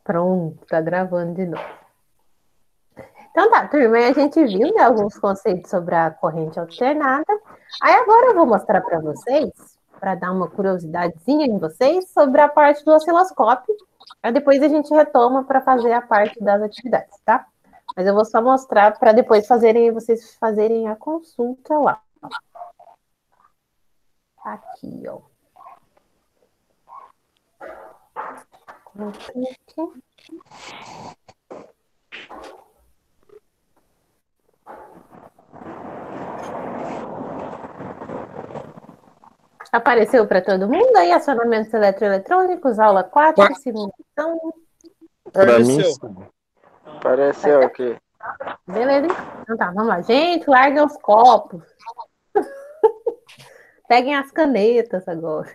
Pronto, tá gravando de novo. Então tá, turma, a gente viu, né, alguns conceitos sobre a corrente alternada. Aí agora eu vou mostrar para vocês, para dar uma curiosidadezinha em vocês, sobre a parte do osciloscópio. Aí depois a gente retoma para fazer a parte das atividades, tá? Mas eu vou só mostrar para depois vocês fazerem a consulta lá. Aqui, ó. Aqui. Apareceu para todo mundo aí acionamentos eletroeletrônicos, aula 4, simulação. Para mim, Apareceu aqui. Beleza? Então tá, vamos lá. Gente, larguem os copos. Peguem as canetas agora.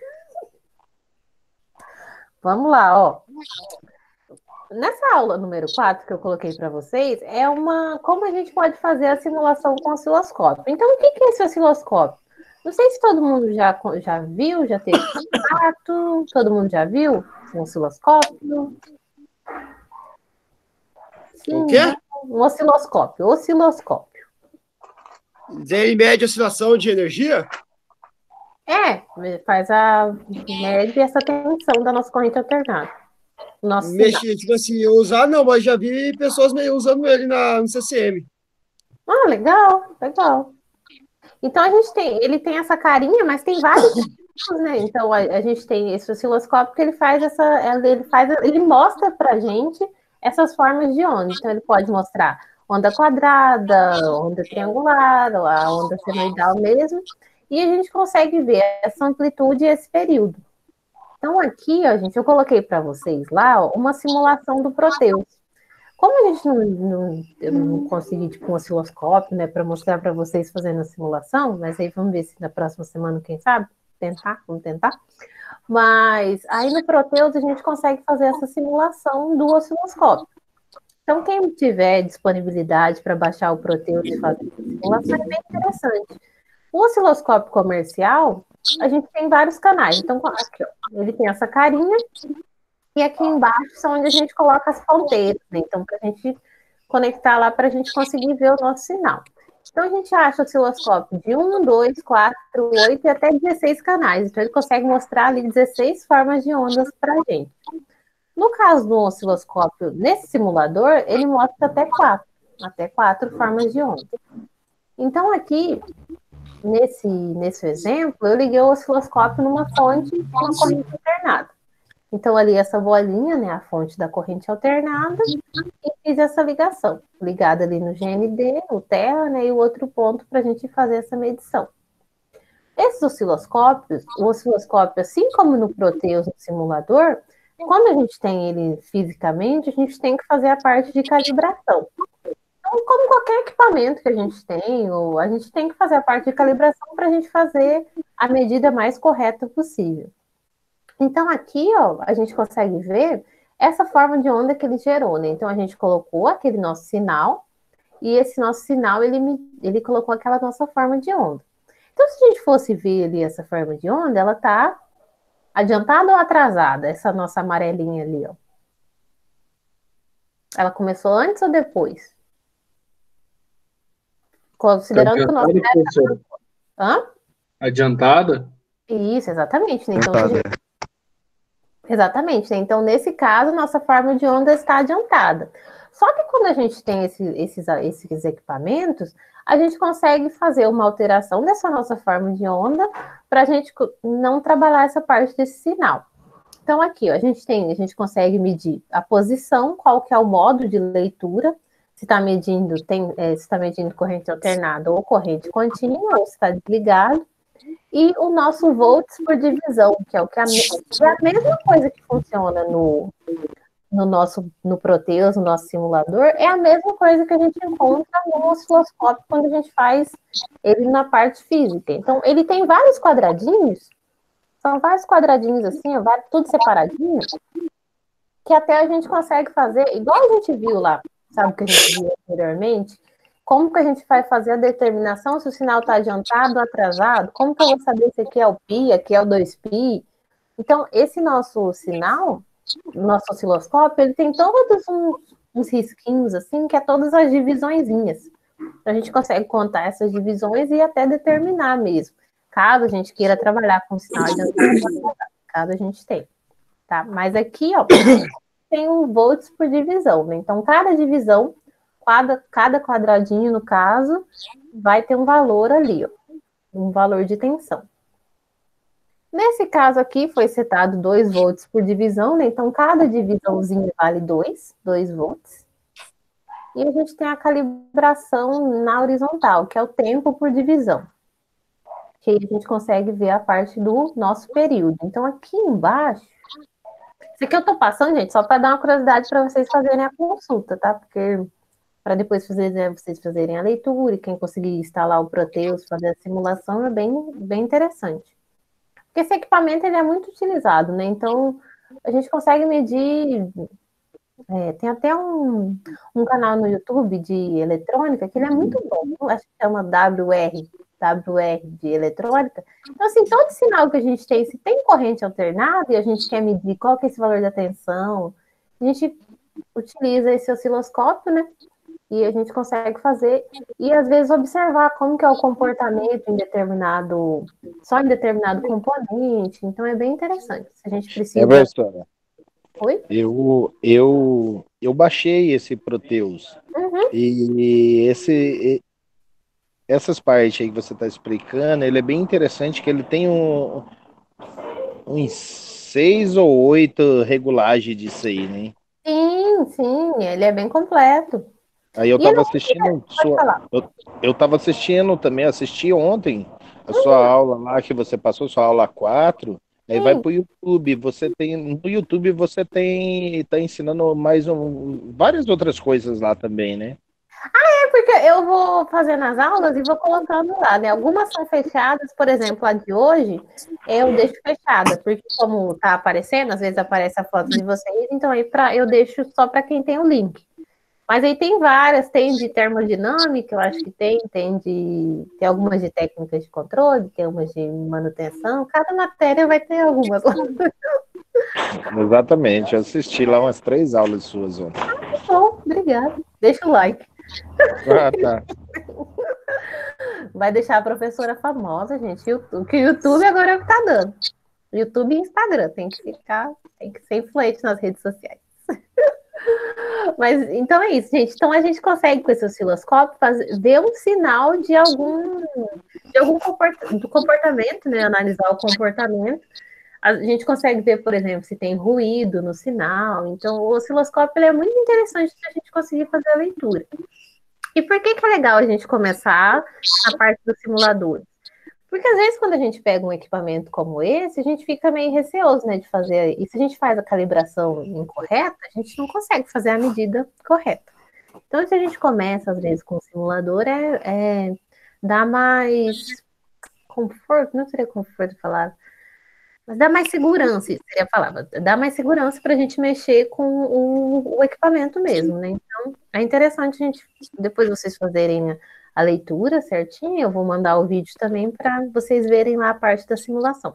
Vamos lá, ó. Nessa aula número 4 que eu coloquei para vocês, é como a gente pode fazer a simulação com osciloscópio. Então, o que é esse osciloscópio? Não sei se todo mundo já viu, já teve contato, todo mundo já viu um osciloscópio? Sim, o quê? Um osciloscópio. Ele mede a oscilação de energia? Mede essa tensão da nossa corrente alternada. Tipo assim, usar não, mas já vi pessoas usando ele no CCM. Ah, legal. Então ele tem essa carinha, mas tem vários tipos, né? Então a gente tem esse osciloscópio que ele mostra pra gente essas formas de onda. Então ele pode mostrar onda quadrada, onda triangular, a onda senoidal mesmo, e a gente consegue ver essa amplitude e esse período. Então aqui, ó, gente, eu coloquei para vocês lá uma simulação do Proteus. Como a gente eu não consegui tipo um osciloscópio, né, para mostrar para vocês fazendo a simulação, mas aí vamos ver se na próxima semana, quem sabe, vamos tentar. Mas aí no Proteus a gente consegue fazer essa simulação do osciloscópio. Então quem tiver disponibilidade para baixar o Proteus e fazer essa simulação é bem interessante. O osciloscópio comercial, a gente tem vários canais. Então aqui, ó, ele tem essa carinha. E aqui embaixo são onde a gente coloca as ponteiras, né? Então, para a gente conectar lá, para a gente conseguir ver o nosso sinal. Então, a gente acha o osciloscópio de 1, 2, 4, 8 e até 16 canais. Então, ele consegue mostrar ali 16 formas de ondas para a gente. No caso do osciloscópio, nesse simulador, ele mostra até quatro formas de onda. Então, aqui, nesse exemplo, eu liguei o osciloscópio numa fonte com uma corrente alternada. Então, ali, essa bolinha, né, a fonte da corrente alternada, e fiz essa ligação, ligada ali no GND, no Terra, né, e o outro ponto para a gente fazer essa medição. Esses osciloscópios, o osciloscópio, assim como no Proteus, no simulador, quando a gente tem ele fisicamente, a gente tem que fazer a parte de calibração. Então, como qualquer equipamento que a gente tem, a gente tem que fazer a parte de calibração para a gente fazer a medida mais correta possível. Então, aqui, ó, a gente consegue ver essa forma de onda que ele gerou, né? Então, a gente colocou aquele nosso sinal, e esse nosso sinal, ele colocou aquela nossa forma de onda. Então, se a gente fosse ver ali essa forma de onda, ela tá adiantada ou atrasada? Essa nossa amarelinha ali, ó. Ela começou antes ou depois? Considerando que o nosso... Hã? Adiantada? Isso, exatamente. Né? Então, exatamente, né? Então, nesse caso, nossa forma de onda está adiantada. Só que quando a gente tem esses equipamentos, a gente consegue fazer uma alteração dessa nossa forma de onda para a gente não trabalhar essa parte desse sinal. Então, aqui, ó, a gente consegue medir a posição, qual que é o modo de leitura, se está medindo, corrente alternada ou corrente contínua, ou se está desligado. E o nosso volts por divisão, que é a mesma coisa que funciona no Proteus, no nosso simulador, é a mesma coisa que a gente encontra no osciloscópio quando a gente faz ele na parte física. Então, ele tem vários quadradinhos, são vários quadradinhos assim, tudo separadinho, que até a gente consegue fazer, igual a gente viu lá, sabe, que a gente viu anteriormente, como que a gente vai fazer a determinação se o sinal está adiantado ou atrasado? Como que eu vou saber se aqui é o pi, aqui é o 2π? Então, esse nosso sinal, nosso osciloscópio, ele tem todos uns risquinhos, assim, que é todas as divisõezinhas. A gente consegue contar essas divisões e até determinar mesmo. Caso a gente queira trabalhar com sinal adiantado, caso a gente tenha. Tá? Mas aqui, ó, tem um volts por divisão, né? Então, cada divisão, cada quadradinho, no caso, vai ter um valor ali, ó, um valor de tensão. Nesse caso aqui, foi setado 2 volts por divisão, né? Então, cada divisãozinha vale 2 volts. E a gente tem a calibração na horizontal, que é o tempo por divisão. Que aí a gente consegue ver a parte do nosso período. Então, aqui embaixo, isso aqui eu tô passando, gente, só para dar uma curiosidade para vocês fazerem a consulta, tá? Porque para depois vocês fazerem a leitura e quem conseguir instalar o Proteus, fazer a simulação, é bem interessante. Porque esse equipamento ele é muito utilizado, né? Então, a gente consegue medir. Tem até um canal no YouTube de eletrônica que ele é muito bom. Acho que chama WR de eletrônica. Então, assim, todo sinal que a gente tem, se tem corrente alternada e a gente quer medir qual que é esse valor da tensão, a gente utiliza esse osciloscópio, né? E a gente consegue fazer, e às vezes observar como que é o comportamento só em determinado componente. Então é bem interessante. Se a gente precisa. Professora, Oi? eu baixei esse Proteus. E essas partes aí que você está explicando, ele é bem interessante, que ele tem uns 6 ou 8 regulagens disso aí, né? Sim, ele é bem completo. Aí eu estava assistindo eu estava assistindo também, assisti ontem a sua aula lá que você passou, sua aula 4, aí vai pro YouTube, no YouTube você tá ensinando várias outras coisas lá também, né? Porque eu vou fazendo as aulas e vou colocando lá, né? Algumas são fechadas, por exemplo, a de hoje, eu deixo fechada, porque como tá aparecendo, às vezes aparece a foto de vocês, então aí eu deixo só para quem tem o link. Mas aí tem várias, tem de termodinâmica, eu acho que tem algumas de técnicas de controle, tem umas de manutenção, cada matéria vai ter algumas lá. Exatamente, eu assisti lá umas 3 aulas suas ontem. Bom, obrigada. Deixa o like. Tá. Vai deixar a professora famosa, gente. Que o YouTube agora é o que tá dando. YouTube e Instagram, tem que ser influente nas redes sociais. Mas então é isso, gente. Então a gente consegue com esse osciloscópio ver um sinal de algum comportamento, né? Analisar o comportamento. A gente consegue ver, por exemplo, se tem ruído no sinal. Então o osciloscópio ele é muito interessante para a gente conseguir fazer a leitura. E por que é legal a gente começar a parte do simulador? Porque às vezes quando a gente pega um equipamento como esse, a gente fica meio receoso, né, de fazer. E se a gente faz a calibração incorreta, a gente não consegue fazer a medida correta. Então, se a gente começa, às vezes, com o simulador, dá mais conforto, não seria conforto falar, mas dá mais segurança, seria a palavra. Dá mais segurança para a gente mexer com o equipamento mesmo, né? Então, é interessante a gente, depois vocês fazerem a leitura certinho, eu vou mandar o vídeo também para vocês verem lá a parte da simulação.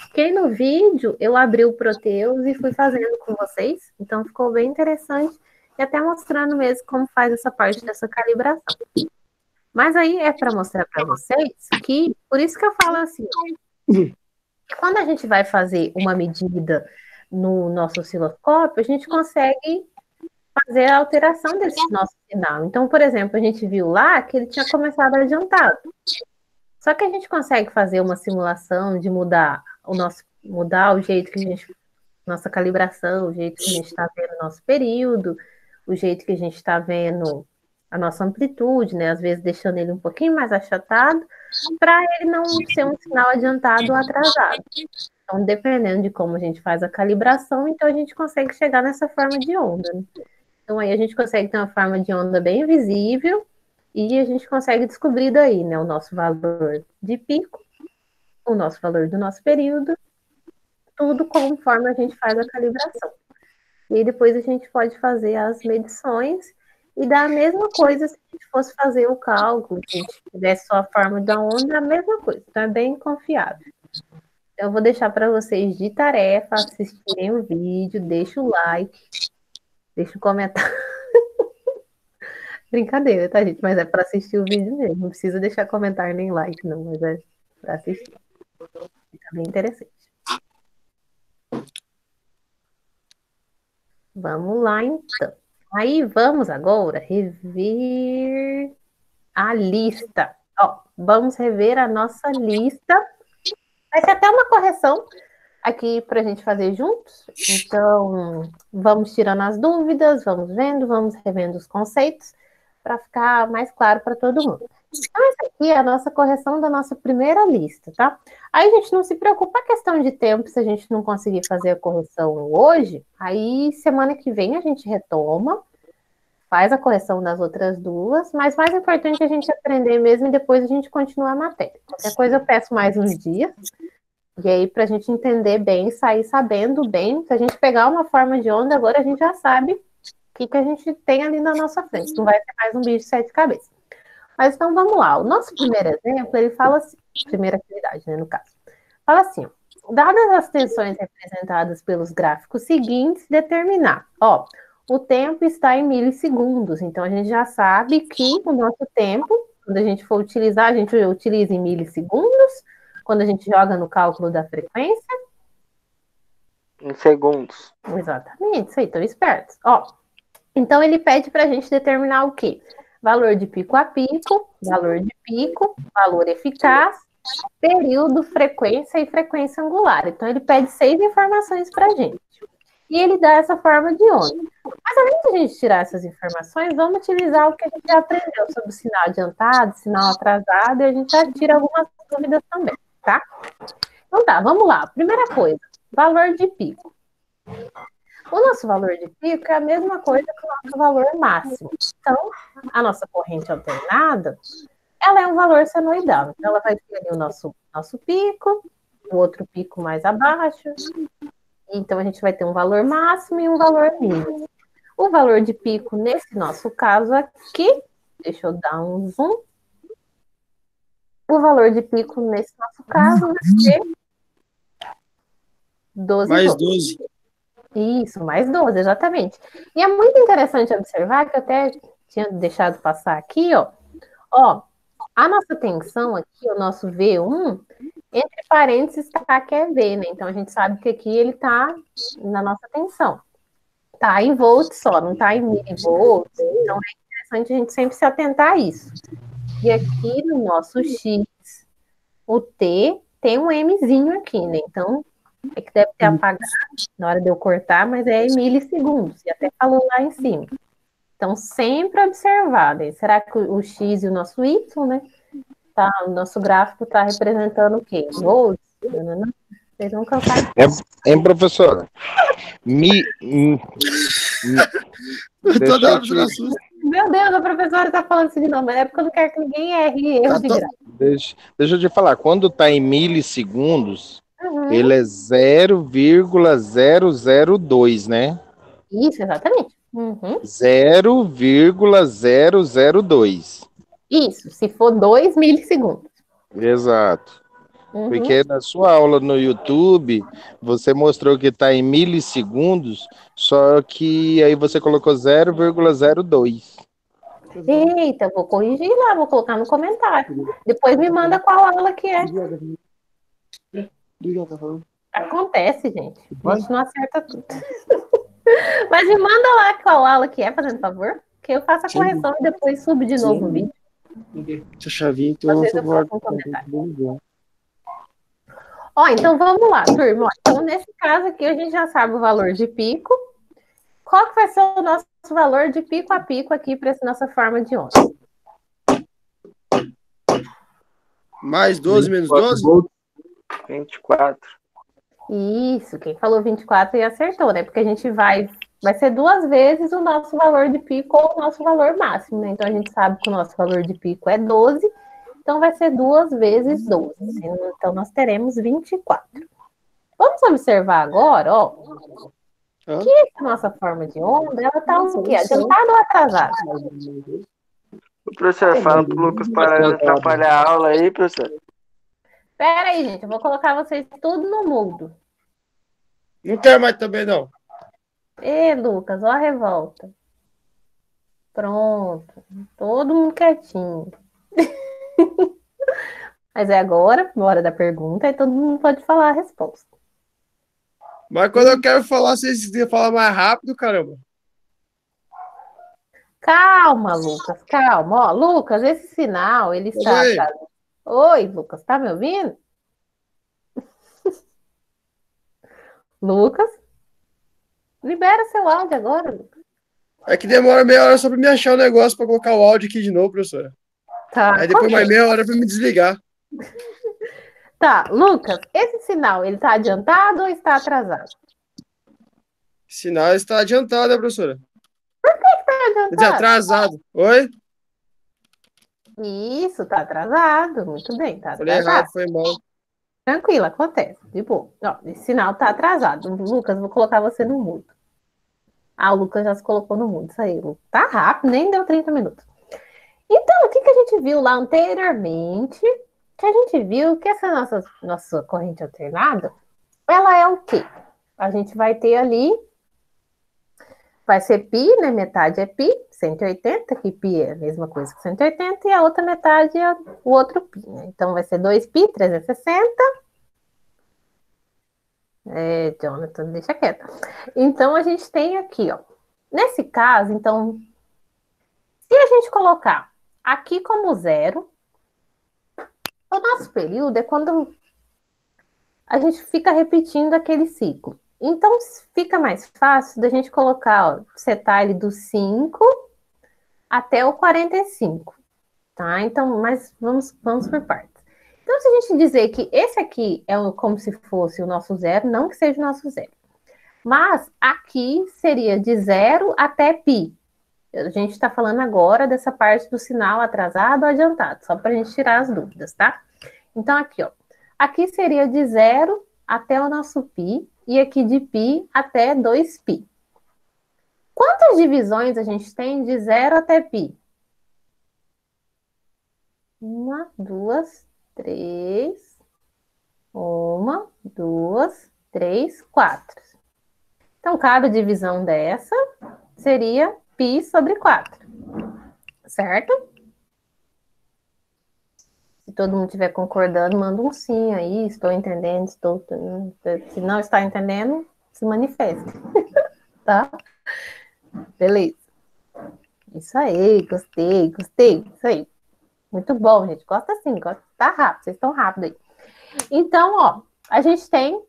Porque aí no vídeo eu abri o Proteus e fui fazendo com vocês, então ficou bem interessante e até mostrando mesmo como faz essa parte dessa calibração. Mas aí é para mostrar para vocês que, por isso que eu falo assim, quando a gente vai fazer uma medida no nosso osciloscópio, a gente consegue fazer a alteração desse nosso sinal. Então, por exemplo, a gente viu lá que ele tinha começado adiantado. Só que a gente consegue fazer uma simulação de mudar o jeito que a gente, nossa calibração, o jeito que a gente está vendo o nosso período, o jeito que a gente está vendo a nossa amplitude, né? Às vezes deixando ele um pouquinho mais achatado, para ele não ser um sinal adiantado ou atrasado. Então, dependendo de como a gente faz a calibração, então a gente consegue chegar nessa forma de onda, né? Então, aí a gente consegue ter uma forma de onda bem visível e a gente consegue descobrir daí, né, o nosso valor de pico, o nosso valor do nosso período, tudo conforme a gente faz a calibração. E aí depois a gente pode fazer as medições e dar a mesma coisa se a gente fosse fazer o cálculo, se a gente tivesse só a forma da onda, a mesma coisa. Então, é bem confiável. Eu vou deixar para vocês de tarefa assistirem o vídeo, deixa o like, deixa o comentário. Brincadeira, tá, gente? Mas é para assistir o vídeo mesmo. Não precisa deixar comentário nem like, não, mas é para assistir. Fica bem interessante. Vamos lá, então. Aí vamos agora rever a lista. Ó, vamos rever a nossa lista. Vai ser até uma correção aqui para a gente fazer juntos. Então, vamos tirando as dúvidas, vamos vendo, vamos revendo os conceitos para ficar mais claro para todo mundo. Então, essa aqui é a nossa correção da nossa primeira lista, tá? Aí, gente, não se preocupa a questão de tempo, se a gente não conseguir fazer a correção hoje, aí semana que vem a gente retoma, faz a correção das outras duas, mas mais importante é a gente aprender mesmo e depois a gente continua a matéria. Qualquer coisa eu peço mais uns dias, e aí para a gente entender bem, sair sabendo bem, se a gente pegar uma forma de onda, agora a gente já sabe o que a gente tem ali na nossa frente, não vai ser mais um bicho de 7 cabeças. Mas então vamos lá, o nosso primeiro exemplo, ele fala assim, primeira atividade, né, no caso, fala assim, ó, dadas as tensões representadas pelos gráficos seguintes, determinar, ó, o tempo está em milissegundos, então a gente já sabe que o nosso tempo, quando a gente for utilizar, a gente utiliza em milissegundos, quando a gente joga no cálculo da frequência. Em segundos. Exatamente, isso aí, estão espertos. Ó, então ele pede para a gente determinar o quê? Valor de pico a pico, valor de pico, valor eficaz, período, frequência e frequência angular. Então ele pede 6 informações para a gente. E ele dá essa forma de onda. Mas além de a gente tirar essas informações, vamos utilizar o que a gente já aprendeu sobre o sinal adiantado, sinal atrasado, e a gente já tira algumas dúvidas também, tá? Então tá, vamos lá. Primeira coisa, valor de pico. O nosso valor de pico é a mesma coisa que o nosso valor máximo. Então, a nossa corrente alternada, ela é um valor senoidal. Então, ela vai ter ali o nosso pico, o outro pico mais abaixo. Então, a gente vai ter um valor máximo e um valor mínimo. O valor de pico, nesse nosso caso aqui, deixa eu dar um zoom. O valor de pico, nesse nosso caso, vai ser 12 Mais volts. 12. Isso, mais 12, exatamente. E é muito interessante observar, que eu até tinha deixado passar aqui, ó. Ó, a nossa tensão aqui, o nosso V1, entre parênteses está que é V, né? Então a gente sabe que aqui ele está na nossa tensão. Tá em volts só, não tá em milivolts. Então é interessante a gente sempre se atentar a isso. E aqui no nosso X, o T tem um Mzinho aqui, né? Então é que deve ter apagado na hora de eu cortar, mas é em milissegundos, e até falou lá em cima. Então, sempre observar, né? Será que o X e o nosso Y, né? Tá, o nosso gráfico está representando o quê? Volts? Vocês vão cansar. Hein, professora? Toda hora você assusta. Meu Deus, a professora está falando isso de novo, mas é porque eu não quero que ninguém erre erro de graça. Deixa eu te falar, quando está em milissegundos, ele é 0,002, né? Isso, exatamente. 0,002. Isso, se for 2 milissegundos. Exato. Porque na sua aula no YouTube, você mostrou que está em milissegundos, só que aí você colocou 0,02. Eita, vou corrigir lá, vou colocar no comentário. Depois me manda qual aula que é. Acontece, gente. A gente não acerta tudo. Mas me manda lá qual aula que é, fazendo favor, que eu faço a correção e depois subo de novo o vídeo. Essa chavinha, então, Às vezes eu coloco um comentário. Ó, então vamos lá, turma. Então, nesse caso aqui, a gente já sabe o valor de pico. Qual que vai ser o nosso valor de pico a pico aqui para essa nossa forma de onda? Mais 12 menos 12? 24. Isso, quem falou 24 e acertou, né? Porque a gente vai ser 2 vezes o nosso valor de pico ou o nosso valor máximo, né? Então, a gente sabe que o nosso valor de pico é 12, então vai ser 2 vezes 12. Então, nós teremos 24. Vamos observar agora, ó, que essa nossa forma de onda, ela tá o quê? Adiantada ou atrasada? O professor, fala pro Lucas parar de atrapalhar a aula aí, professor. Pera aí, gente, eu vou colocar vocês tudo no mudo. Não quero mais também, não. Ê, Lucas, ó a revolta. Pronto, todo mundo quietinho. Mas é agora, hora da pergunta, e todo mundo pode falar a resposta. Mas quando eu quero falar, vocês falam mais rápido, caramba. Calma, Lucas, calma. Ó, Lucas, esse sinal, ele está Oi. atrasado. Oi, Lucas, tá me ouvindo? Lucas? Libera seu áudio agora, Lucas. É que demora meia hora só pra me achar o negócio pra colocar o áudio aqui de novo, professora. Tá, Aí depois ok. mais meia hora pra me desligar. Tá, Lucas, esse sinal, ele tá adiantado ou está atrasado? Sinal está adiantado, né, professora? Tá Quer dizer, adiantado? atrasado. Oi? Isso, tá atrasado. Muito bem, tá Falei atrasado. errado, foi mal. Tranquilo, acontece. De boa. Ó, esse sinal tá atrasado. Lucas, vou colocar você no mudo. Ah, o Lucas já se colocou no mudo. Isso aí, Lucas. Tá rápido, nem deu 30 minutos. Então, o que a gente viu lá anteriormente? Que a gente viu que essa nossa corrente alternada, ela é o quê? A gente vai ter ali, vai ser π, né? Metade é π, 180, que π é a mesma coisa que 180, e a outra metade é o outro π, né? Então, vai ser 2π, 360. Jonathan, deixa quieto. Então, a gente tem aqui, ó. Nesse caso, então, se a gente colocar aqui como zero, o nosso período é quando a gente fica repetindo aquele ciclo. Então, fica mais fácil da gente colocar, ó, setar ele do 5 até o 45, tá? Então, mas vamos por partes. Então, se a gente dizer que esse aqui é como se fosse o nosso zero, não que seja o nosso zero. Mas aqui seria de 0 até π. A gente está falando agora dessa parte do sinal atrasado ou adiantado, só para a gente tirar as dúvidas, tá? Então, aqui, ó. Aqui seria de 0 até o nosso π, e aqui de π até 2π. Quantas divisões a gente tem de 0 até π? 1, 2, 3. 1, 2, 3, 4. Então, cada divisão dessa seria π sobre 4. Certo? Se todo mundo estiver concordando, manda um sim aí. Estou entendendo, se não está entendendo, se manifeste. Tá? Beleza. Isso aí, gostei. Isso aí. Muito bom, gente. Gosta assim, gosta. Tá rápido, vocês estão rápido aí. Então, ó, a gente tem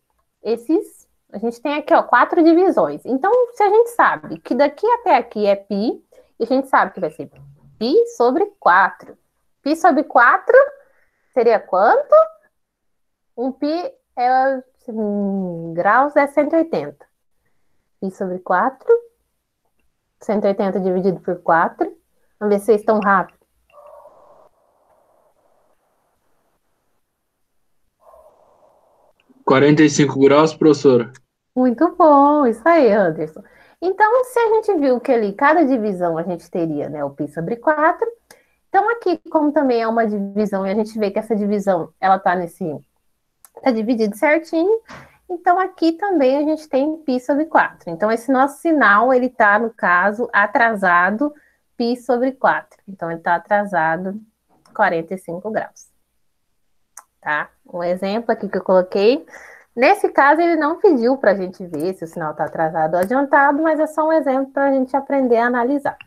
aqui, ó, 4 divisões. Então, se a gente sabe que daqui até aqui é π, e a gente sabe que vai ser π sobre 4. Π sobre 4 seria quanto? Um π graus é 180. Π sobre 4. 180 dividido por 4. Vamos ver se vocês estão rápidos. 45 graus, professora. Muito bom, isso aí, Anderson. Então, se a gente viu que ali cada divisão a gente teria, né, o π sobre 4. Então, aqui, como também é uma divisão, e a gente vê que essa divisão, ela tá dividido certinho. Então, aqui também a gente tem π sobre 4. Então, esse nosso sinal, ele tá, no caso, atrasado π sobre 4. Então, ele tá atrasado 45 graus. Tá? Um exemplo aqui que eu coloquei. Nesse caso, ele não pediu para a gente ver se o sinal está atrasado ou adiantado, mas é só um exemplo para a gente aprender a analisar.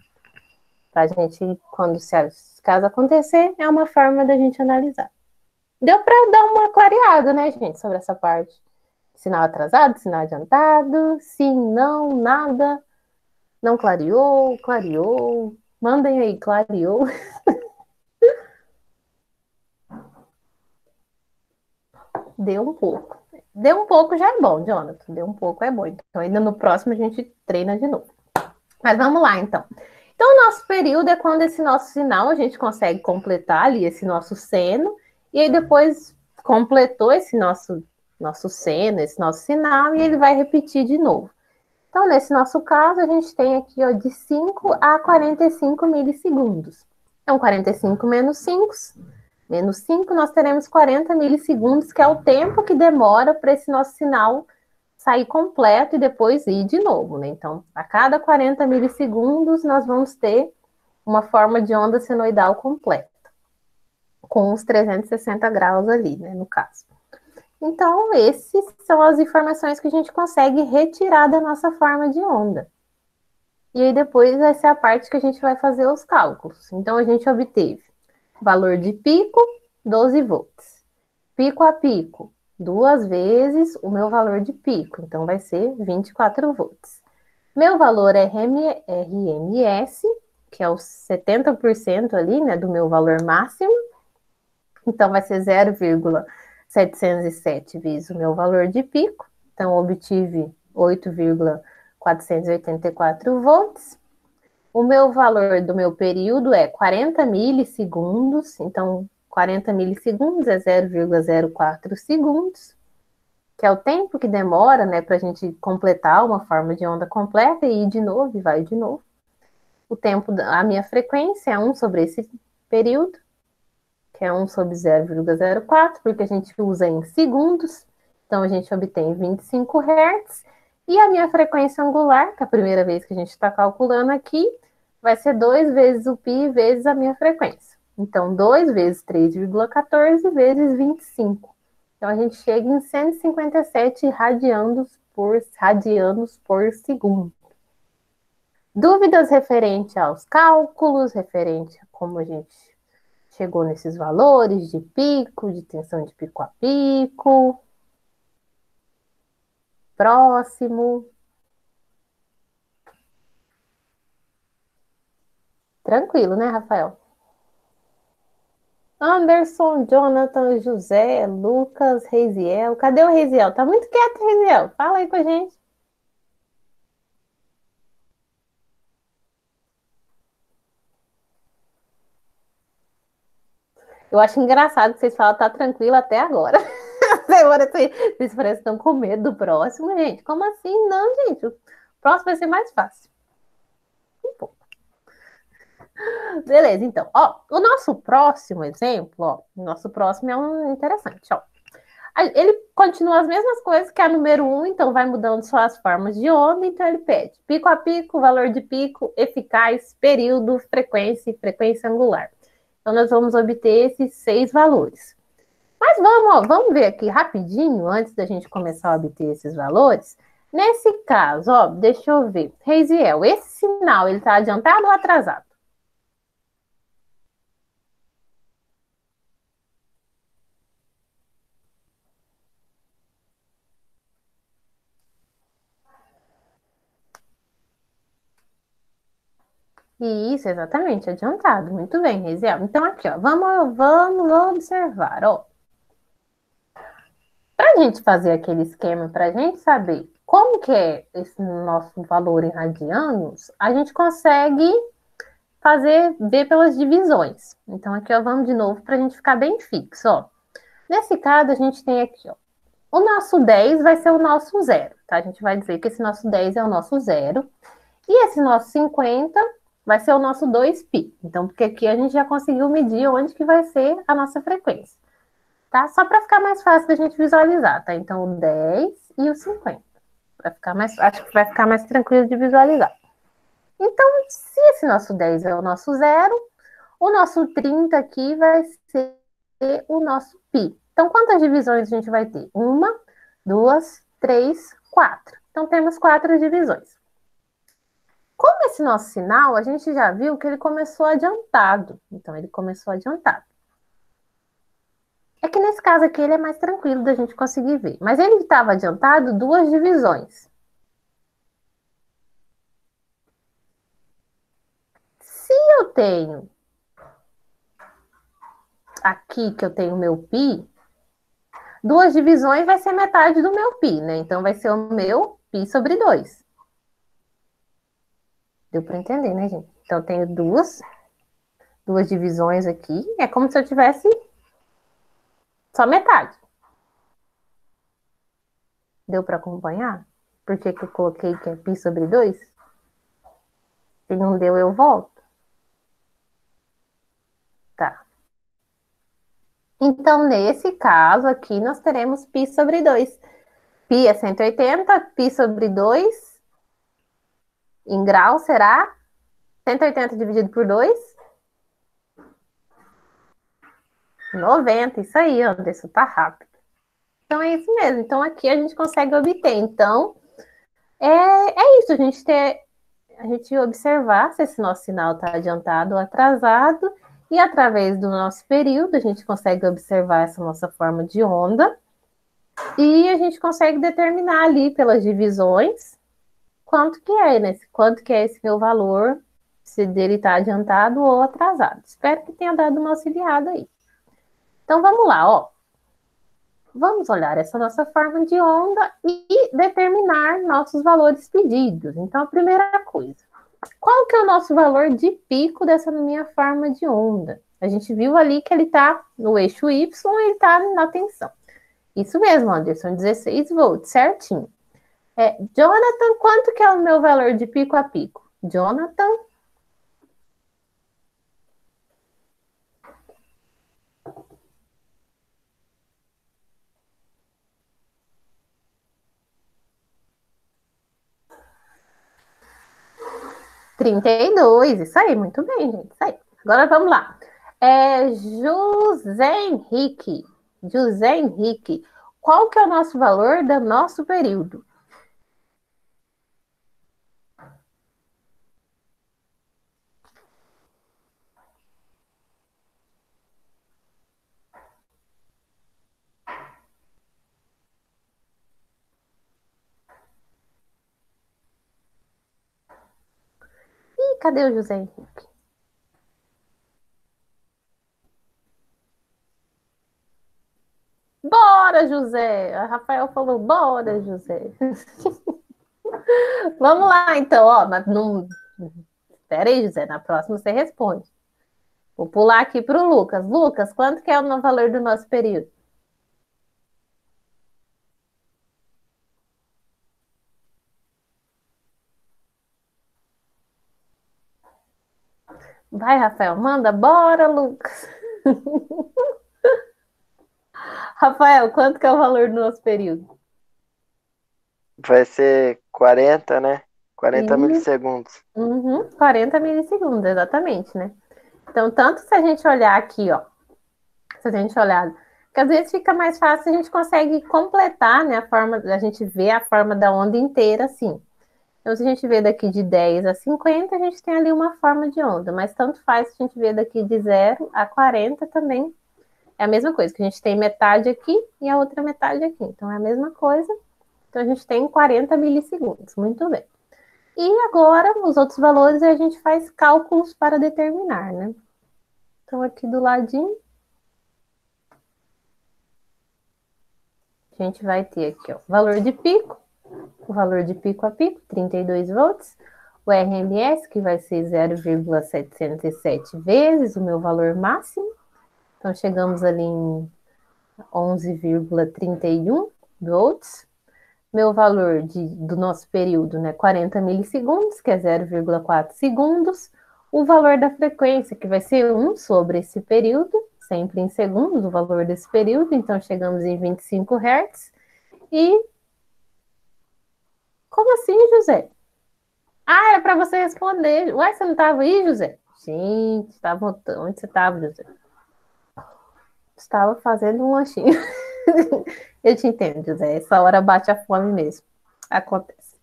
Para a gente, se caso acontecer, é uma forma da gente analisar. Deu para dar uma clareada, né, gente, sobre essa parte. Sinal atrasado, sinal adiantado, sim, não, nada, não clareou, clareou. Mandem aí, clareou. Deu um pouco. Deu um pouco já é bom, Jonathan. Deu um pouco é bom. Então, ainda no próximo a gente treina de novo. Mas vamos lá, então. Então, o nosso período é quando esse nosso sinal a gente consegue completar ali esse nosso seno. E aí, depois, completou esse nosso seno, esse nosso sinal, e ele vai repetir de novo. Então, nesse nosso caso, a gente tem aqui, ó, de 5 a 45 milissegundos. Então, 45 menos 5 Menos 5, nós teremos 40 milissegundos, que é o tempo que demora para esse nosso sinal sair completo e depois ir de novo, né? Então, a cada 40 milissegundos, nós vamos ter uma forma de onda senoidal completa, com os 360 graus ali, né, no caso. Então, essas são as informações que a gente consegue retirar da nossa forma de onda. E aí, depois, vai ser a parte que a gente vai fazer os cálculos. Então, a gente obteve valor de pico, 12 volts. Pico a pico, 2 vezes o meu valor de pico. Então, vai ser 24 volts. Meu valor é RMS, que é os 70% ali, né, do meu valor máximo. Então, vai ser 0,707 vezes o meu valor de pico. Então, obtive 8,484 volts. O meu valor do meu período é 40 milissegundos, então 40 milissegundos é 0,04 segundos, que é o tempo que demora, né, para a gente completar uma forma de onda completa e ir de novo e vai de novo. O tempo, a minha frequência é 1 sobre esse período, que é 1 sobre 0,04, porque a gente usa em segundos, então a gente obtém 25 Hz. E a minha frequência angular, que é a primeira vez que a gente está calculando aqui, vai ser 2 vezes o π vezes a minha frequência. Então, 2 vezes 3,14 vezes 25. Então, a gente chega em 157 radianos por segundo. Dúvidas referente aos cálculos, referente a como a gente chegou nesses valores de pico, de tensão de pico a pico. Próximo. Tranquilo, né, Rafael? Anderson, Jonathan, José, Lucas, Reisiel. Cadê o Reisiel? Tá muito quieto, Reisiel. Fala aí com a gente. Eu acho engraçado que vocês falam tá tranquilo até agora. Vocês parecem que estão com medo do próximo, gente. Como assim? Não, gente. O próximo vai ser mais fácil. Um pouco. Beleza, então. Ó, o nosso próximo exemplo, ó. O nosso próximo é um interessante, ó. Ele continua as mesmas coisas que a número 1, então vai mudando só as formas de onda, então ele pede pico a pico, valor de pico, eficaz, período, frequência e frequência angular. Então nós vamos obter esses 6 valores. Mas vamos ver aqui rapidinho, antes da gente começar a obter esses valores. Nesse caso, ó, deixa eu ver. Reisiel, esse sinal, ele está adiantado ou atrasado? Isso, exatamente, adiantado. Muito bem, Reisiel. Então, aqui, ó, vamos observar, ó. Para a gente fazer aquele esquema, para a gente saber como que é esse nosso valor em radianos, a gente consegue ver pelas divisões. Então, aqui, ó, vamos de novo para a gente ficar bem fixo, ó. Nesse caso, a gente tem aqui, ó, o nosso 10 vai ser o nosso zero, tá? A gente vai dizer que esse nosso 10 é o nosso zero. E esse nosso 50 vai ser o nosso 2π. Então, porque aqui a gente já conseguiu medir onde que vai ser a nossa frequência. Tá? Só para ficar mais fácil da gente visualizar, tá? Então, o 10 e o 50. Acho que vai ficar mais tranquilo de visualizar. Então, se esse nosso 10 é o nosso zero, o nosso 30 aqui vai ser o nosso π. Então, quantas divisões a gente vai ter? 1, 2, 3, 4. Então, temos 4 divisões. Como esse nosso sinal, a gente já viu que ele começou adiantado. Então, ele começou adiantado. É que nesse caso aqui ele é mais tranquilo da gente conseguir ver. Mas ele estava adiantado 2 divisões. Se eu tenho aqui que eu tenho o meu π, 2 divisões vai ser metade do meu π, né? Então vai ser o meu π sobre 2. Deu para entender, né, gente? Então eu tenho duas divisões aqui. É como se eu tivesse só metade. Deu para acompanhar? Por que eu coloquei que é π sobre 2? Se não deu, eu volto. Tá. Então, nesse caso aqui, nós teremos π sobre 2. Π é 180, π sobre 2 em grau será 180 dividido por 2? 90, isso aí, Anderson, tá rápido. Então, é isso mesmo. Então, aqui a gente consegue obter. Então, é isso, a gente observar se esse nosso sinal está adiantado ou atrasado, e através do nosso período, a gente consegue observar essa nossa forma de onda, e a gente consegue determinar ali pelas divisões quanto que é, né? Quanto que é esse meu valor, se dele está adiantado ou atrasado. Espero que tenha dado uma auxiliada aí. Então, vamos lá, ó. Vamos olhar essa nossa forma de onda e determinar nossos valores pedidos. Então, a primeira coisa, qual que é o nosso valor de pico dessa minha forma de onda? A gente viu ali que ele está no eixo Y, ele está na tensão. Isso mesmo, Anderson, 16 volts, certinho. Jonathan, quanto que é o meu valor de pico a pico? Jonathan? R$32, isso aí, muito bem, gente, isso aí. Agora vamos lá. José Henrique, qual que é o nosso valor do nosso período? Ih, cadê o José Henrique? Bora, José! A Rafael falou, bora, José. Vamos lá, então, ó. Mas não... Espera aí, José, na próxima você responde. Vou pular aqui para o Lucas. Lucas, quanto que é o valor do nosso período? Vai, Rafael, manda. Bora, Lucas. Rafael, quanto que é o valor do nosso período? Vai ser 40, né? 40 milissegundos. 40 milissegundos, exatamente, né? Então, tanto se a gente olhar aqui, ó, se a gente olhar, porque às vezes fica mais fácil, a gente consegue completar, né, a gente vê a forma da onda inteira, assim. Então, se a gente vê daqui de 10 a 50, a gente tem ali uma forma de onda, mas tanto faz se a gente vê daqui de 0 a 40 também, é a mesma coisa, que a gente tem metade aqui e a outra metade aqui, então é a mesma coisa. Então, a gente tem 40 milissegundos, muito bem. E agora, os outros valores, a gente faz cálculos para determinar, né? Então, aqui do ladinho, a gente vai ter aqui, ó, valor de pico, o valor de pico a pico, 32 volts, o RMS, que vai ser 0,707 vezes o meu valor máximo, então chegamos ali em 11,31 volts, meu valor do nosso período, né, 40 milissegundos, que é 0,4 segundos, o valor da frequência, que vai ser 1 sobre esse período, sempre em segundos, o valor desse período, então chegamos em 25 Hz, e... Como assim, José? Ah, é para você responder. Ué, você não estava aí, José? Gente, estava... Onde você estava, José? Estava fazendo um lanchinho. Eu te entendo, José. Essa hora bate a fome mesmo. Acontece.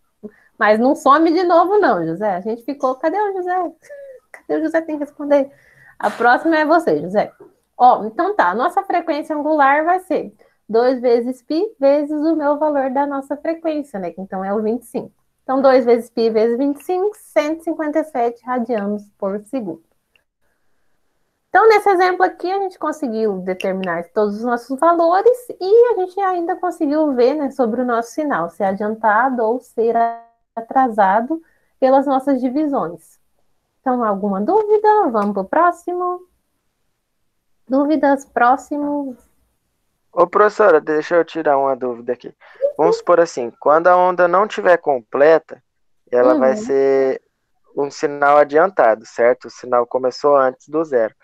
Mas não some de novo, não, José. A gente ficou... Cadê o José? Cadê o José? Tem que responder. A próxima é você, José. Ó, então tá. A nossa frequência angular vai ser 2 vezes π vezes o meu valor da nossa frequência, né? Então é o 25. Então, 2 vezes π vezes 25, 157 radianos por segundo. Então, nesse exemplo aqui, a gente conseguiu determinar todos os nossos valores e a gente ainda conseguiu ver, né, sobre o nosso sinal, se é adiantado ou ser atrasado pelas nossas divisões. Então, alguma dúvida? Vamos para o próximo. Dúvidas? Próximo. Ô, professora, deixa eu tirar uma dúvida aqui. Vamos supor assim, quando a onda não estiver completa, ela vai ser um sinal adiantado, certo? O sinal começou antes do zero.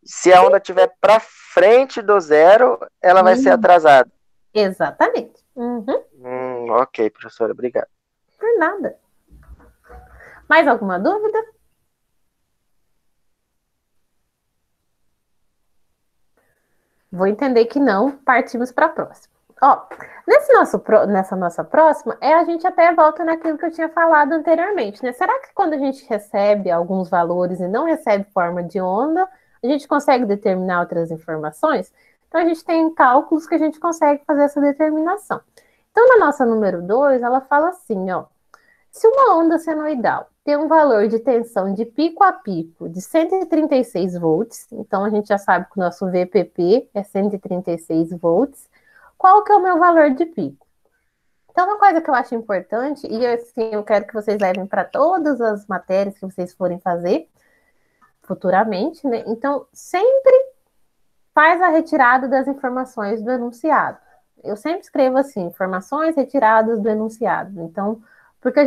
Se a onda estiver para frente do zero, ela vai ser atrasada. Exatamente. Ok, professora, obrigado. Por nada. Mais alguma dúvida? Vou entender que não, partimos para a próxima. Ó, nessa nossa próxima, a gente até volta naquilo que eu tinha falado anteriormente, né? Será que quando a gente recebe alguns valores e não recebe forma de onda, a gente consegue determinar outras informações? Então, a gente tem cálculos que a gente consegue fazer essa determinação. Então, na nossa número 2, ela fala assim, ó. Se uma onda senoidal tem um valor de tensão de pico a pico de 136 volts, então a gente já sabe que o nosso VPP é 136 volts, qual que é o meu valor de pico? Então, uma coisa que eu acho importante, e assim, eu quero que vocês levem para todas as matérias que vocês forem fazer futuramente, né? Então, sempre faz a retirada das informações do enunciado. Eu sempre escrevo assim, informações retiradas do enunciado. Então, porque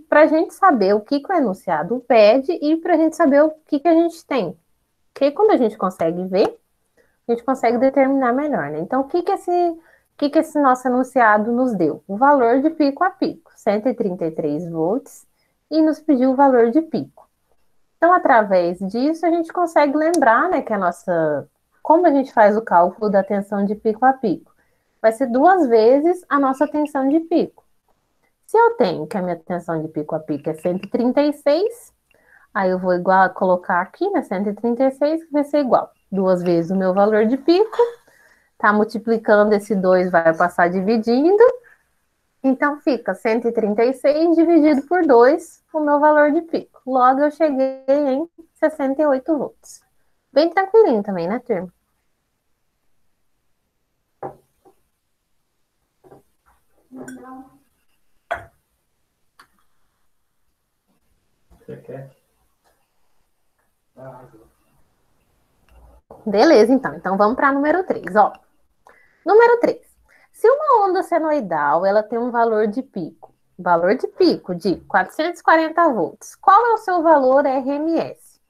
para a gente saber o que o enunciado pede e para a gente saber o que a gente tem. Porque quando a gente consegue ver, a gente consegue determinar melhor, né? Então, o que esse nosso enunciado nos deu? O valor de pico a pico, 133 volts, e nos pediu o valor de pico. Então, através disso, a gente consegue lembrar, né, que como a gente faz o cálculo da tensão de pico a pico? Vai ser 2 vezes a nossa tensão de pico. Se eu tenho que a minha tensão de pico a pico é 136, aí eu vou colocar aqui, né, 136, que vai ser igual 2 vezes o meu valor de pico, tá multiplicando esse 2, vai passar dividindo, então fica 136 dividido por 2, o meu valor de pico. Logo, eu cheguei em 68 volts. Bem tranquilinho também, né, turma? Você quer? Beleza, então. Então, vamos para número 3, ó. Número 3. Se uma onda senoidal, ela tem um valor de pico de 440 volts, qual é o seu valor RMS?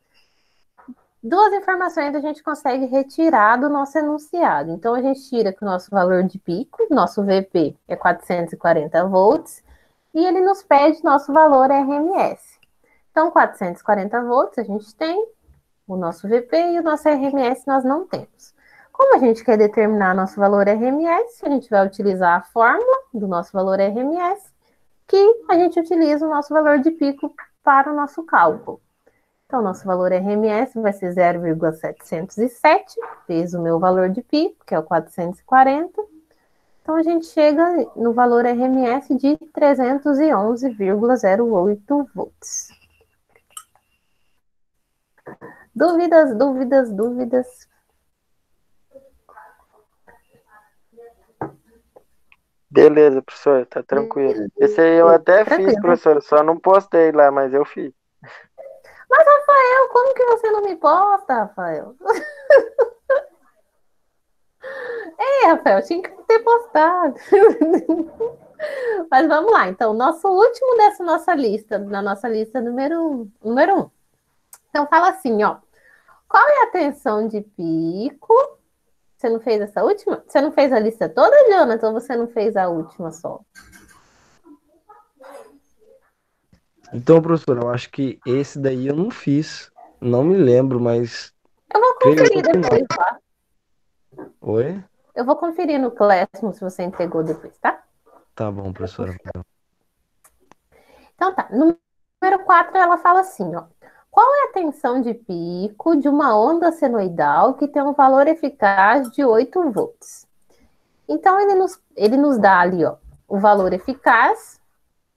2 informações a gente consegue retirar do nosso enunciado. Então, a gente tira que o nosso valor de pico, nosso VP, é 440 volts, e ele nos pede nosso valor RMS. Então, 440 volts a gente tem, o nosso VP e o nosso RMS nós não temos. Como a gente quer determinar nosso valor RMS, a gente vai utilizar a fórmula do nosso valor RMS, que a gente utiliza o nosso valor de pico para o nosso cálculo. Então, nosso valor RMS vai ser 0,707 vezes o meu valor de pico, que é o 440. Então, a gente chega no valor RMS de 311,08 volts. Dúvidas, dúvidas, dúvidas? Beleza, professor, tá tranquilo. Esse aí eu até fiz, professor, só não postei lá, mas eu fiz. Mas, Rafael, como que você não me posta, Rafael? Ei, Rafael, tinha que ter postado. Mas vamos lá, então, nosso último dessa nossa lista, na nossa lista número 1. Então, fala assim, ó. Qual é a tensão de pico? Você não fez essa última? Você não fez a lista toda, Jonathan, ou você não fez a última só? Então, professor, eu acho que esse daí eu não fiz. Não me lembro, mas. Eu vou conferir depois, tá? Oi? Eu vou conferir no Classroom se você entregou depois, tá? Tá bom, professora. Então tá. Número 4, ela fala assim, ó. Qual é a tensão de pico de uma onda senoidal que tem um valor eficaz de 8 volts? Então, ele nos dá ali, ó, o valor eficaz,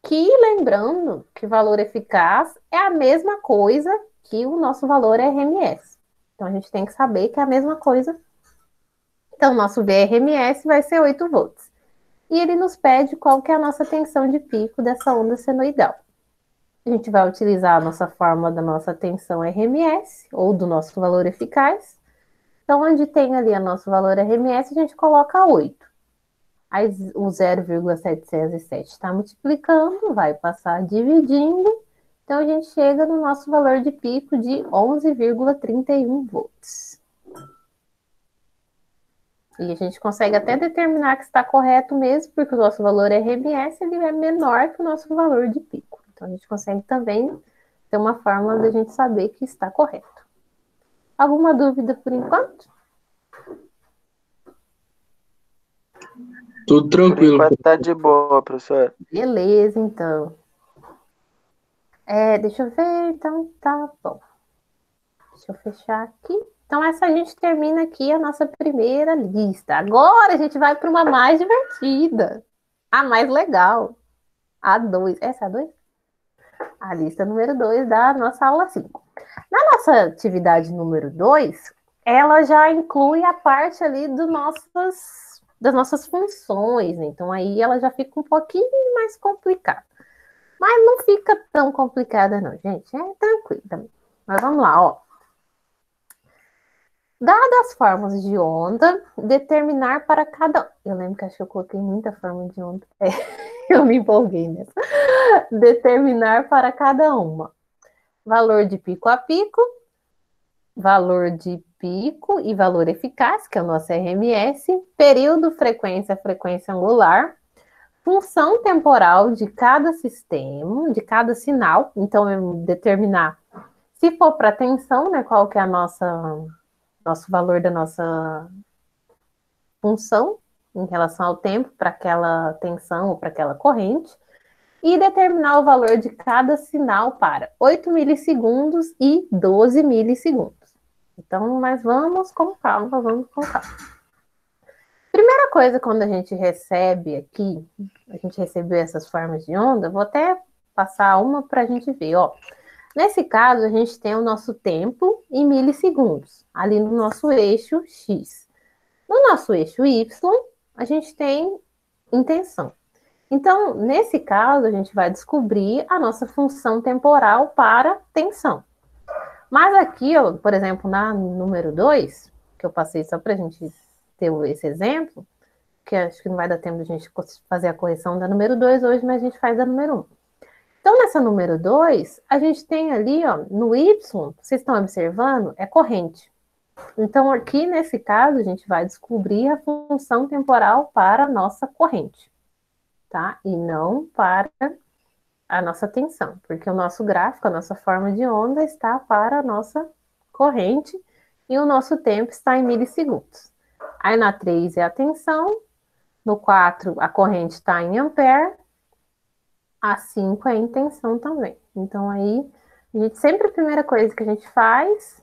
que, lembrando que valor eficaz é a mesma coisa que o nosso valor RMS. Então, a gente tem que saber que é a mesma coisa. Então, nosso VRMS vai ser 8 volts. E ele nos pede qual que é a nossa tensão de pico dessa onda senoidal. A gente vai utilizar a nossa fórmula da nossa tensão RMS, ou do nosso valor eficaz. Então, onde tem ali o nosso valor RMS, a gente coloca 8. Aí, o 0,707 está multiplicando, vai passar dividindo. Então, a gente chega no nosso valor de pico de 11,31 volts. E a gente consegue até determinar que está correto mesmo, porque o nosso valor RMS ele é menor que o nosso valor de pico. Então, a gente consegue também ter uma forma de a gente saber que está correto. Alguma dúvida por enquanto? Tudo tranquilo. Por enquanto tá de boa, professor. Beleza, então. Deixa eu ver, então tá bom. Deixa eu fechar aqui. Então, essa a gente termina aqui a nossa primeira lista. Agora a gente vai para uma mais divertida. A mais legal. A 2. Essa é a 2? A lista número 2 da nossa aula 5. Na nossa atividade número 2, ela já inclui a parte ali das nossas funções, né? Então aí ela já fica um pouquinho mais complicada. Mas não fica tão complicada não, gente. É tranquilo também. Mas vamos lá, ó. Dadas as formas de onda, determinar para cada... Eu lembro que acho que eu coloquei muita forma de onda. Eu me empolguei nessa. Determinar para cada uma. Valor de pico a pico, valor de pico e valor eficaz, que é o nosso RMS, período, frequência angular, função temporal de cada sistema, de cada sinal. Então, eu determinar, se for para tensão, né, qual que é nosso valor da nossa função em relação ao tempo para aquela tensão ou para aquela corrente, e determinar o valor de cada sinal para 8 milissegundos e 12 milissegundos. Então, mas vamos com calma, Primeira coisa, quando a gente recebe aqui, a gente recebeu essas formas de onda, vou até passar uma para a gente ver, ó. Nesse caso, a gente tem o nosso tempo em milissegundos, ali no nosso eixo X. No nosso eixo Y, a gente tem intenção. Então, nesse caso, a gente vai descobrir a nossa função temporal para tensão. Mas aqui, ó, por exemplo, na número 2, que eu passei só para a gente ter esse exemplo, que acho que não vai dar tempo de a gente fazer a correção da número 2 hoje, mas a gente faz a número 1. Então, nessa número 2, a gente tem ali, ó, no Y, vocês estão observando, é corrente. Então, aqui, nesse caso, a gente vai descobrir a função temporal para a nossa corrente, tá? E não para a nossa tensão, porque o nosso gráfico, a nossa forma de onda está para a nossa corrente e o nosso tempo está em milissegundos. Aí na 3 é a tensão, no 4 a corrente está em ampere, a 5 é a tensão também. Então aí, sempre a primeira coisa que a gente faz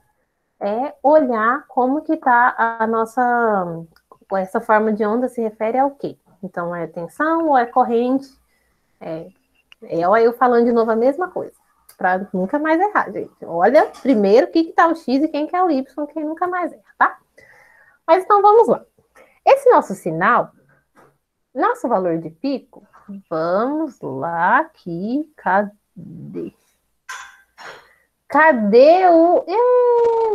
é olhar como que está a nossa... Essa forma de onda se refere ao quê? Então, é tensão ou é corrente? Olha eu falando de novo a mesma coisa, para nunca mais errar, gente. Olha primeiro o que está o X e quem que é o Y, quem nunca mais erra, tá? Mas então, vamos lá. Esse nosso sinal, nosso valor de pico, vamos lá aqui, cadê? Cadê o...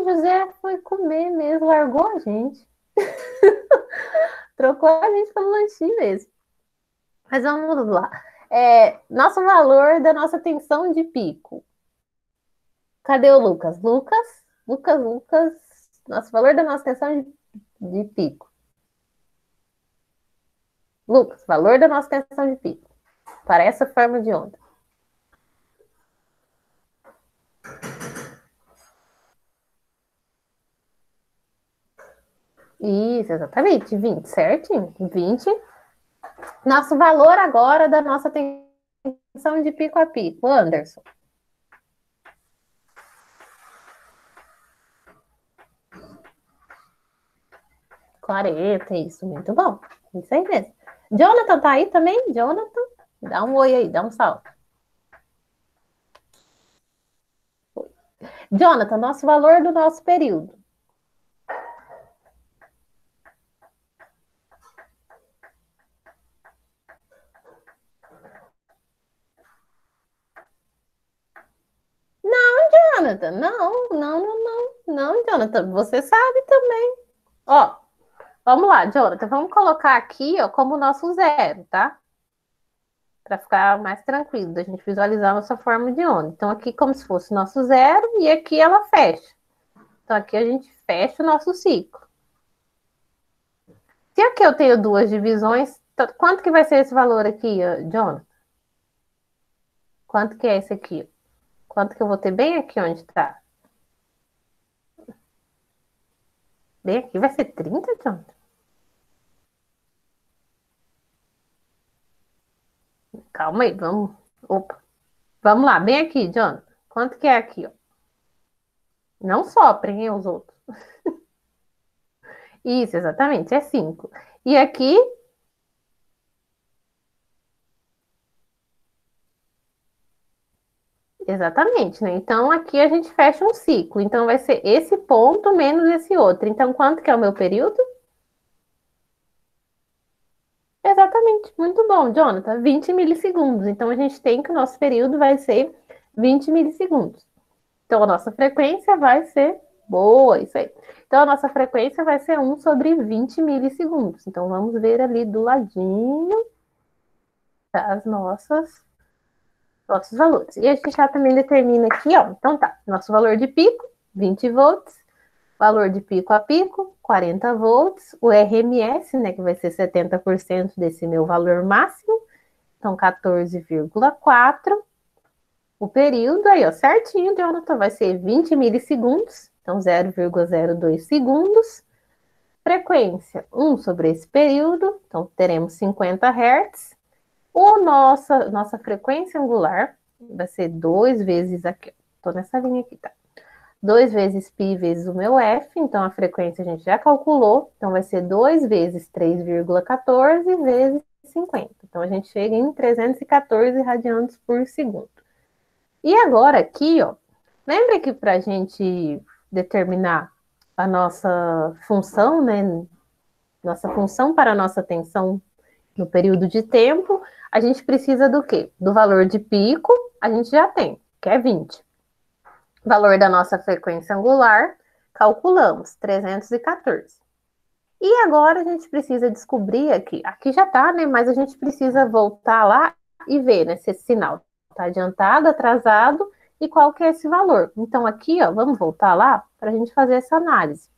José foi comer mesmo, largou a gente. Trocou a gente pelo lanchinho mesmo. Mas vamos lá. Nosso valor da nossa tensão de pico. Cadê o Lucas? Lucas. Nosso valor da nossa tensão de pico. Lucas, valor da nossa tensão de pico. Para essa forma de onda. Isso, exatamente, 20, certinho, 20. Nosso valor agora da nossa tensão de pico a pico, Anderson. Isso, muito bom. Isso aí mesmo. Jonathan tá aí também? Jonathan, dá um oi aí, dá um salve. Jonathan, nosso valor do nosso período. Jonathan, não, Jonathan, você sabe também. Ó, vamos lá, Jonathan, vamos colocar aqui, ó, como nosso zero, tá? Para ficar mais tranquilo, da gente visualizar a nossa forma de onda. Então, aqui como se fosse nosso zero e aqui ela fecha. Então, aqui a gente fecha o nosso ciclo. Se aqui eu tenho duas divisões, quanto que vai ser esse valor aqui, Jonathan? Quanto que é esse aqui? Quanto que eu vou ter bem aqui onde está? Bem aqui vai ser 30, Jonathan? Calma aí, vamos... Opa. Vamos lá, bem aqui, Jonathan. Quanto que é aqui, ó? Não soprem, hein, os outros. Isso, exatamente, é 5. E aqui... Exatamente, né? Então, aqui a gente fecha um ciclo. Então, vai ser esse ponto menos esse outro. Então, quanto que é o meu período? Exatamente, muito bom, Jonathan. 20 milissegundos. Então, a gente tem que o nosso período vai ser 20 milissegundos. Então, a nossa frequência vai ser boa, isso aí. Então, a nossa frequência vai ser 1 sobre 20 milissegundos. Então, vamos ver ali do ladinho das nossos valores. E a gente já também determina aqui, ó. Então, tá. Nosso valor de pico, 20 volts. Valor de pico a pico, 40 volts. O RMS, né, que vai ser 70% desse meu valor máximo. Então, 14,4. O período aí, ó, certinho, Jonathan, vai ser 20 milissegundos. Então, 0,02 segundos. Frequência, 1 sobre esse período. Então, teremos 50 Hz. Nossa frequência angular vai ser 2 vezes aqui. Estou nessa linha aqui, tá? 2 vezes π vezes o meu F. Então, a frequência a gente já calculou. Então, vai ser 2 vezes 3,14 vezes 50. Então, a gente chega em 314 radianos por segundo. E agora aqui, ó, lembra que para a gente determinar a nossa função, né? Nossa função para a nossa tensão no período de tempo, a gente precisa do quê? Do valor de pico, a gente já tem, que é 20. Valor da nossa frequência angular, calculamos, 314. E agora a gente precisa descobrir aqui já tá, né? Mas a gente precisa voltar lá e ver, né? Se esse sinal tá adiantado, atrasado e qual que é esse valor. Então aqui, ó, vamos voltar lá para a gente fazer essa análise.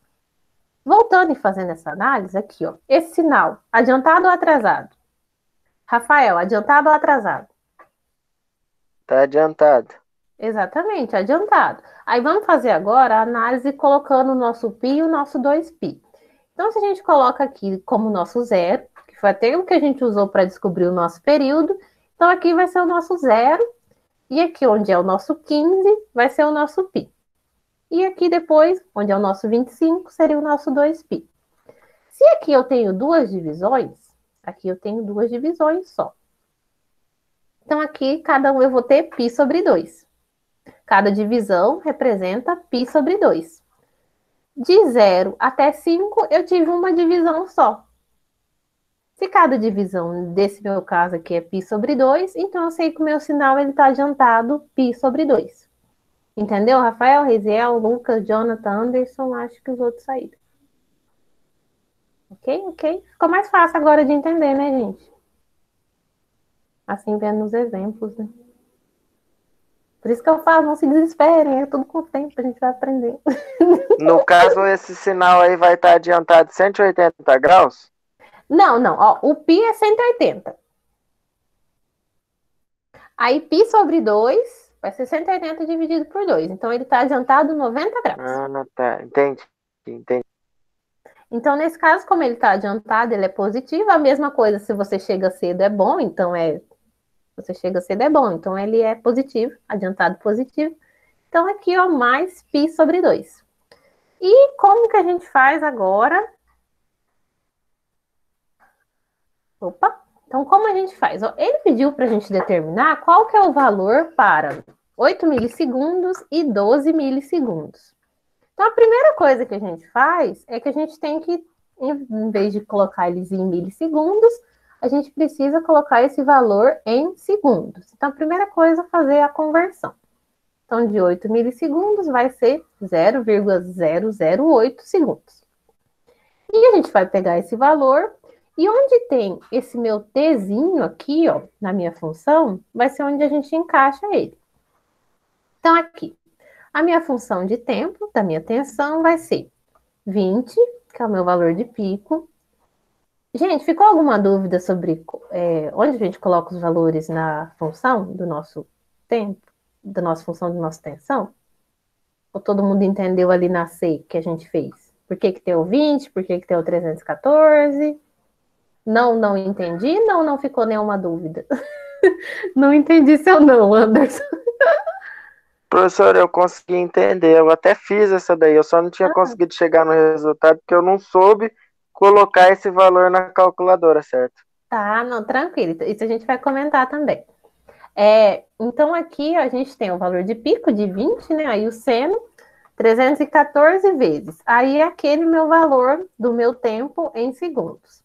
Voltando e fazendo essa análise aqui, ó, esse sinal, adiantado ou atrasado? Rafael, adiantado ou atrasado? Tá adiantado. Exatamente, adiantado. Aí vamos fazer agora a análise colocando o nosso π e o nosso 2π. Então, se a gente coloca aqui como nosso zero, que foi até o que a gente usou para descobrir o nosso período, então aqui vai ser o nosso zero, e aqui onde é o nosso 15, vai ser o nosso π. E aqui depois, onde é o nosso 25, seria o nosso 2π. Se aqui eu tenho duas divisões, aqui eu tenho duas divisões só. Então, aqui, cada um eu vou ter π sobre 2. Cada divisão representa π sobre 2. De 0 até 5, eu tive uma divisão só. Se cada divisão desse meu caso aqui é π sobre 2, então eu sei que o meu sinal está adiantado π sobre 2. Entendeu? Rafael, Reziel, Lucas, Jonathan, Anderson, acho que os outros saíram. Ok? Ficou mais fácil agora de entender, né, gente? Assim, vendo os exemplos, né? Por isso que eu falo, não se desesperem, é tudo com o tempo, a gente vai aprender. No caso, esse sinal aí vai estar adiantado 180 graus? Não, ó, o π é 180. Aí π sobre 2 vai ser 180 dividido por 2. Então, ele está adiantado 90 graus. Ah, tá. Entendi. Então, nesse caso, como ele está adiantado, ele é positivo. A mesma coisa, se você chega cedo é bom, então você chega cedo é bom, então ele é positivo, adiantado positivo. Então, aqui, ó, mais π sobre 2. E como que a gente faz agora? Opa! Então, como a gente faz? Ó, ele pediu para a gente determinar qual que é o valor para 8 milissegundos e 12 milissegundos. Então, a primeira coisa que a gente faz é que a gente tem que, em vez de colocar eles em milissegundos, a gente precisa colocar esse valor em segundos. Então, a primeira coisa é fazer a conversão. Então, de 8 milissegundos vai ser 0,008 segundos. E a gente vai pegar esse valor, e onde tem esse meu tzinho aqui, ó, na minha função, vai ser onde a gente encaixa ele. Então, aqui, a minha função de tempo da minha tensão vai ser 20, que é o meu valor de pico, Gente, ficou alguma dúvida sobre onde a gente coloca os valores na função do nosso tempo, da nossa função de nossa tensão? Ou todo mundo entendeu ali na C que a gente fez? Por que tem o 20? Por que tem o 314? Não entendi? Não ficou nenhuma dúvida. Não entendi seu não, Anderson. Professor, eu consegui entender. Eu até fiz essa daí. Eu só não tinha conseguido chegar no resultado porque eu não soube colocar esse valor na calculadora, certo? Tá, não, tranquilo. Isso a gente vai comentar também. Então, aqui a gente tem o valor de pico de 20, né? Aí o seno, 314 vezes. Aí é aquele meu valor do meu tempo em segundos.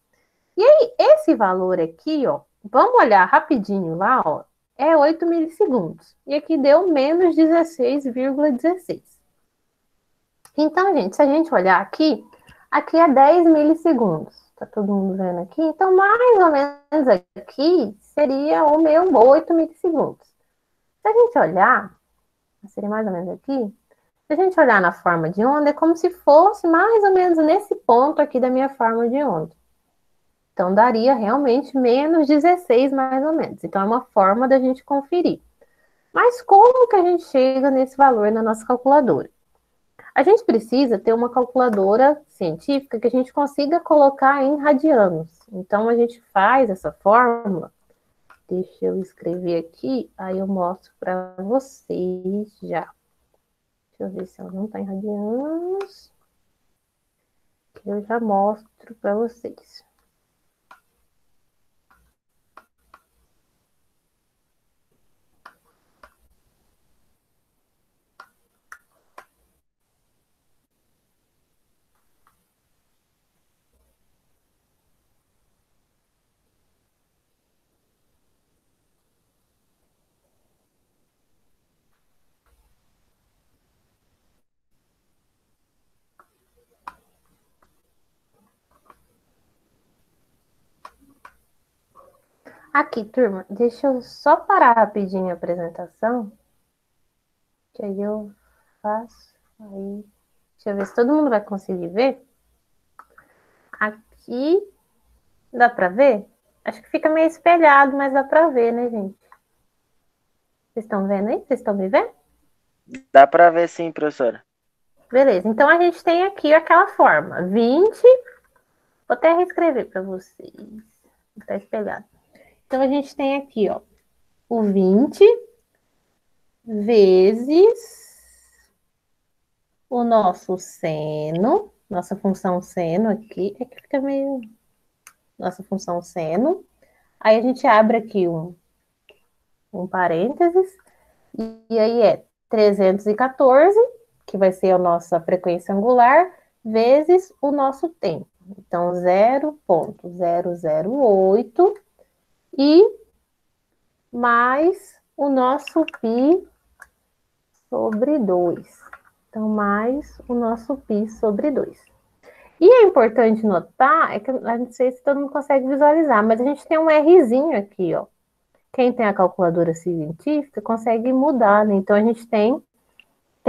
E aí, esse valor aqui, ó, vamos olhar rapidinho lá, ó, é 8 milissegundos. E aqui deu menos 16,16. Então, gente, se a gente olhar aqui é 10 milissegundos. Tá todo mundo vendo aqui? Então, mais ou menos aqui seria o meu 8 milissegundos. Se a gente olhar, seria mais ou menos aqui. Se a gente olhar na forma de onda, é como se fosse mais ou menos nesse ponto aqui da minha forma de onda. Então, daria realmente menos 16, mais ou menos. Então, é uma forma da gente conferir. Mas como que a gente chega nesse valor na nossa calculadora? A gente precisa ter uma calculadora científica que a gente consiga colocar em radianos. Então, a gente faz essa fórmula. Deixa eu escrever aqui, aí eu mostro para vocês já. Deixa eu ver se ela não está em radianos. Que eu já mostro para vocês. Aqui, turma, deixa eu só parar rapidinho a apresentação, que aí eu faço, aí, deixa eu ver se todo mundo vai conseguir ver. Aqui, dá para ver? Acho que fica meio espelhado, mas dá para ver, né, gente? Vocês estão vendo aí? Vocês estão me vendo? Dá para ver sim, professora. Beleza, então a gente tem aqui aquela forma, 20, vou até reescrever para vocês, está espelhado. Então, a gente tem aqui, ó, o 20 vezes o nosso seno, nossa função seno aqui, é que fica meio... Nossa função seno. Aí a gente abre aqui um parênteses, e aí é 314, que vai ser a nossa frequência angular, vezes o nosso tempo. Então, 0,008 e mais o nosso π sobre 2. Então, mais o nosso π sobre 2. E é importante notar, é que eu não sei se todo mundo consegue visualizar, mas a gente tem um Rzinho aqui, ó. Quem tem a calculadora científica consegue mudar, né? Então, a gente tem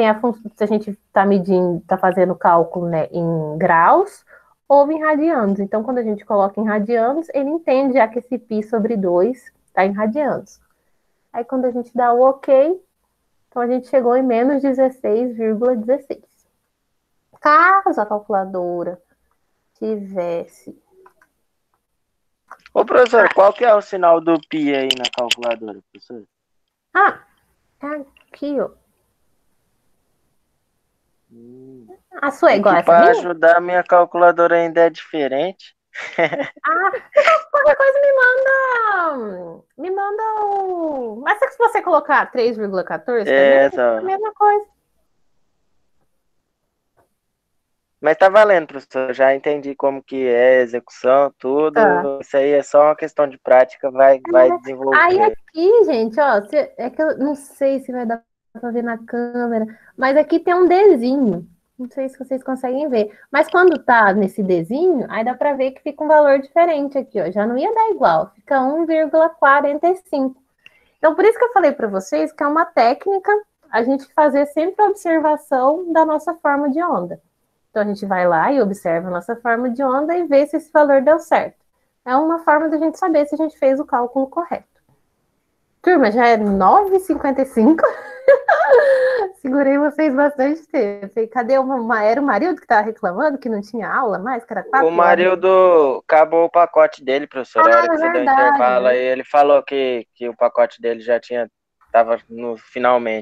a função, se a gente está medindo, está fazendo cálculo, né, em graus ou em radianos. Então, quando a gente coloca em radianos, ele entende já que esse π sobre 2 está em radianos. Aí, quando a gente dá o OK, então a gente chegou em menos 16,16. Caso a calculadora tivesse... Ô, professor, qual que é o sinal do π aí na calculadora, professor? É aqui, ó. A sua é igual a essa Para minha? ajudar, a minha calculadora ainda é diferente. Qualquer coisa me manda o... Mas se você colocar 3,14 também, é a mesma coisa. Mas tá valendo, professor. Já entendi como que é a execução, tudo. Tá. Isso aí é só uma questão de prática, vai desenvolver. Aí aqui, gente, ó, é que eu não sei se vai dar pra ver na câmera, mas aqui tem um Dzinho. Não sei se vocês conseguem ver. Mas quando tá nesse Dzinho, aí dá pra ver que fica um valor diferente aqui, ó. Já não ia dar igual, fica 1,45. Então, por isso que eu falei para vocês que é uma técnica a gente fazer sempre a observação da nossa forma de onda. Então, a gente vai lá e observa a nossa forma de onda e vê se esse valor deu certo. É uma forma da gente saber se a gente fez o cálculo correto. Turma, já é 9h55. Segurei vocês bastante tempo. E cadê era o Marildo que estava reclamando que não tinha aula mais? Que era 4 O Marildo acabou o pacote dele, professor. A hora que você deu intervalo aí, ele falou que o pacote dele já tava no finalmente.